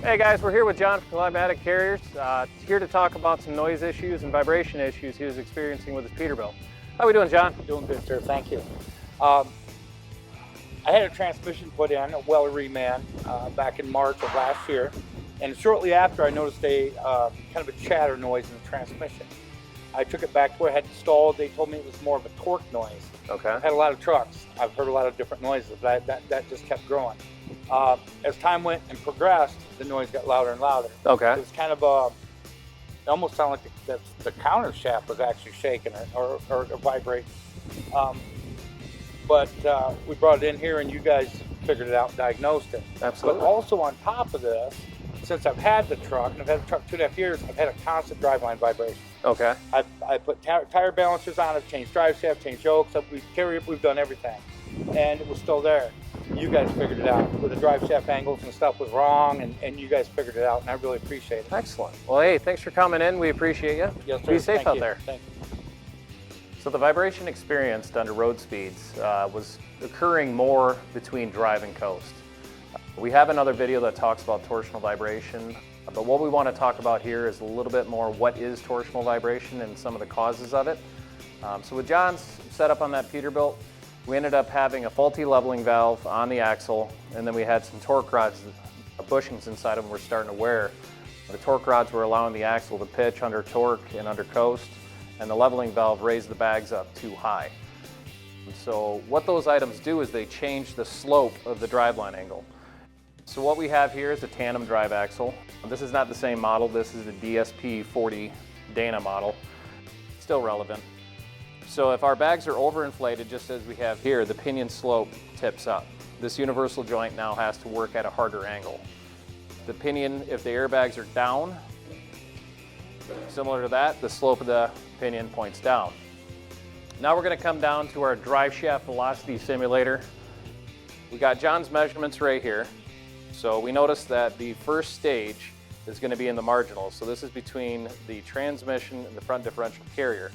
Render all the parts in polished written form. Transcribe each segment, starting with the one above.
Hey guys, we're here with John from Climatic Carriers, here to talk about some noise issues and vibration issues he was experiencing with his Peterbilt. How are we doing, John? Doing good, sir. Thank you. I had a transmission put in, a well reman, back in March of last year, and shortly after I noticed a kind of a chatter noise in the transmission. I took it back to where I had installed. They told me it was more of a torque noise. Okay. I've had a lot of trucks. I've heard a lot of different noises, but that just kept growing. As time went and progressed, the noise got louder and louder. Okay. It was kind of it almost sounded like the counter shaft was actually shaking or vibrating. But we brought it in here and you guys figured it out and diagnosed it. Absolutely. But also on top of this, since I've had the truck, and I've had the truck 2.5 years, I've had a constant driveline vibration. Okay. I put tire balancers on, I've changed drive shaft, changed yokes, we've done everything. And it was still there. You guys figured it out. With the drive shaft angles and stuff was wrong, and you guys figured it out, and I really appreciate it. Excellent. Well, hey, thanks for coming in. We appreciate you. Yes, sir. Be safe Thank out you. there. Thank you. So the vibration experienced under road speeds was occurring more between drive and coast. We have another video that talks about torsional vibration, but what we want to talk about here is a little bit more what is torsional vibration and some of the causes of it. So with John's setup on that Peterbilt, we ended up having a faulty leveling valve on the axle, and then we had some torque rods, bushings inside of them were starting to wear. The torque rods were allowing the axle to pitch under torque and under coast, and the leveling valve raised the bags up too high. And so what those items do is they change the slope of the driveline angle. So what we have here is a tandem drive axle. This is not the same model. This is the DSP 40 Dana model. Still relevant. So if our bags are overinflated, just as we have here, the pinion slope tips up. This universal joint now has to work at a harder angle. The pinion, if the airbags are down, similar to that, the slope of the pinion points down. Now we're going to come down to our drive shaft velocity simulator. We got John's measurements right here. So we noticed that the first stage is going to be in the marginals. So this is between the transmission and the front differential carrier.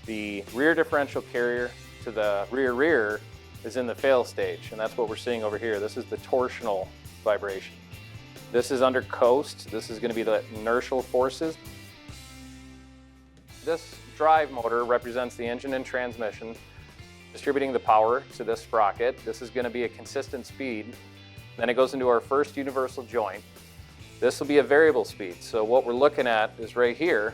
The rear differential carrier to the rear is in the fail stage, and that's what we're seeing over here. This is the torsional vibration. This is under coast. This is going to be the inertial forces. This drive motor represents the engine and transmission, distributing the power to this sprocket. This is going to be a consistent speed. Then it goes into our first universal joint. This will be a variable speed. So what we're looking at is right here.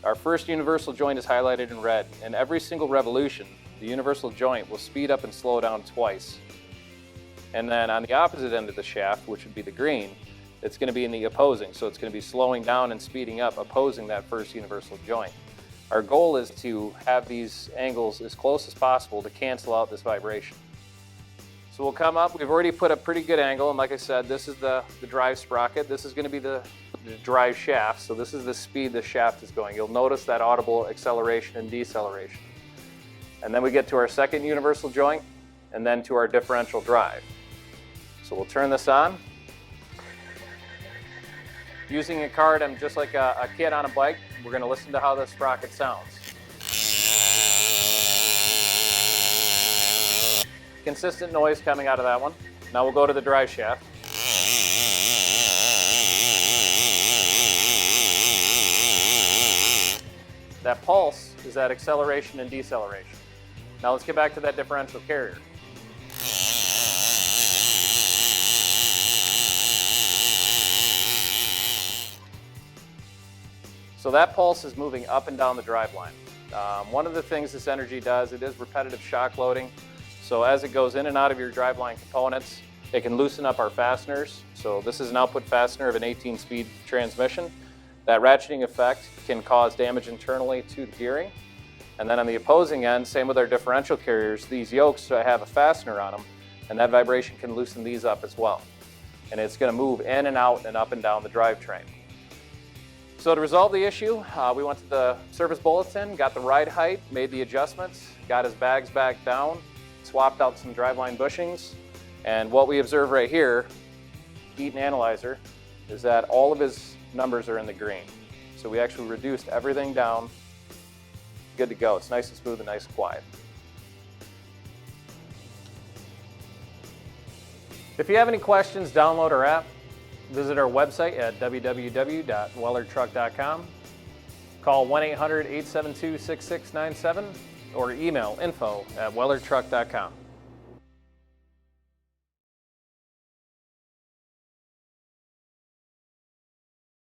Our first universal joint is highlighted in red, and every single revolution, the universal joint will speed up and slow down twice. And then on the opposite end of the shaft, which would be the green, it's going to be in the opposing. So it's going to be slowing down and speeding up, opposing that first universal joint. Our goal is to have these angles as close as possible to cancel out this vibration. So we'll come up, we've already put a pretty good angle, and like I said, this is the drive sprocket. This is going to be the drive shaft, so this is the speed the shaft is going. You'll notice that audible acceleration and deceleration. And then we get to our second universal joint, and then to our differential drive. So we'll turn this on. Using a card, I'm just like a kid on a bike. We're going to listen to how the sprocket sounds. Consistent noise coming out of that one. Now we'll go to the drive shaft. That pulse is that acceleration and deceleration. Now let's get back to that differential carrier. So that pulse is moving up and down the driveline. One of the things this energy does, it is repetitive shock loading. So as it goes in and out of your driveline components, it can loosen up our fasteners. So this is an output fastener of an 18-speed transmission. That ratcheting effect can cause damage internally to the gearing. And then on the opposing end, same with our differential carriers, these yokes have a fastener on them, and that vibration can loosen these up as well. And it's going to move in and out and up and down the drivetrain. So to resolve the issue, we went to the service bulletin, got the ride height, made the adjustments, got his bags back down, swapped out some driveline bushings, and what we observe right here, Eaton Analyzer, is that all of his numbers are in the green. So we actually reduced everything down, good to go. It's nice and smooth and nice and quiet. If you have any questions, download our app, visit our website at www.wellertruck.com, call 1-800-872-6697, or email info@wellertruck.com.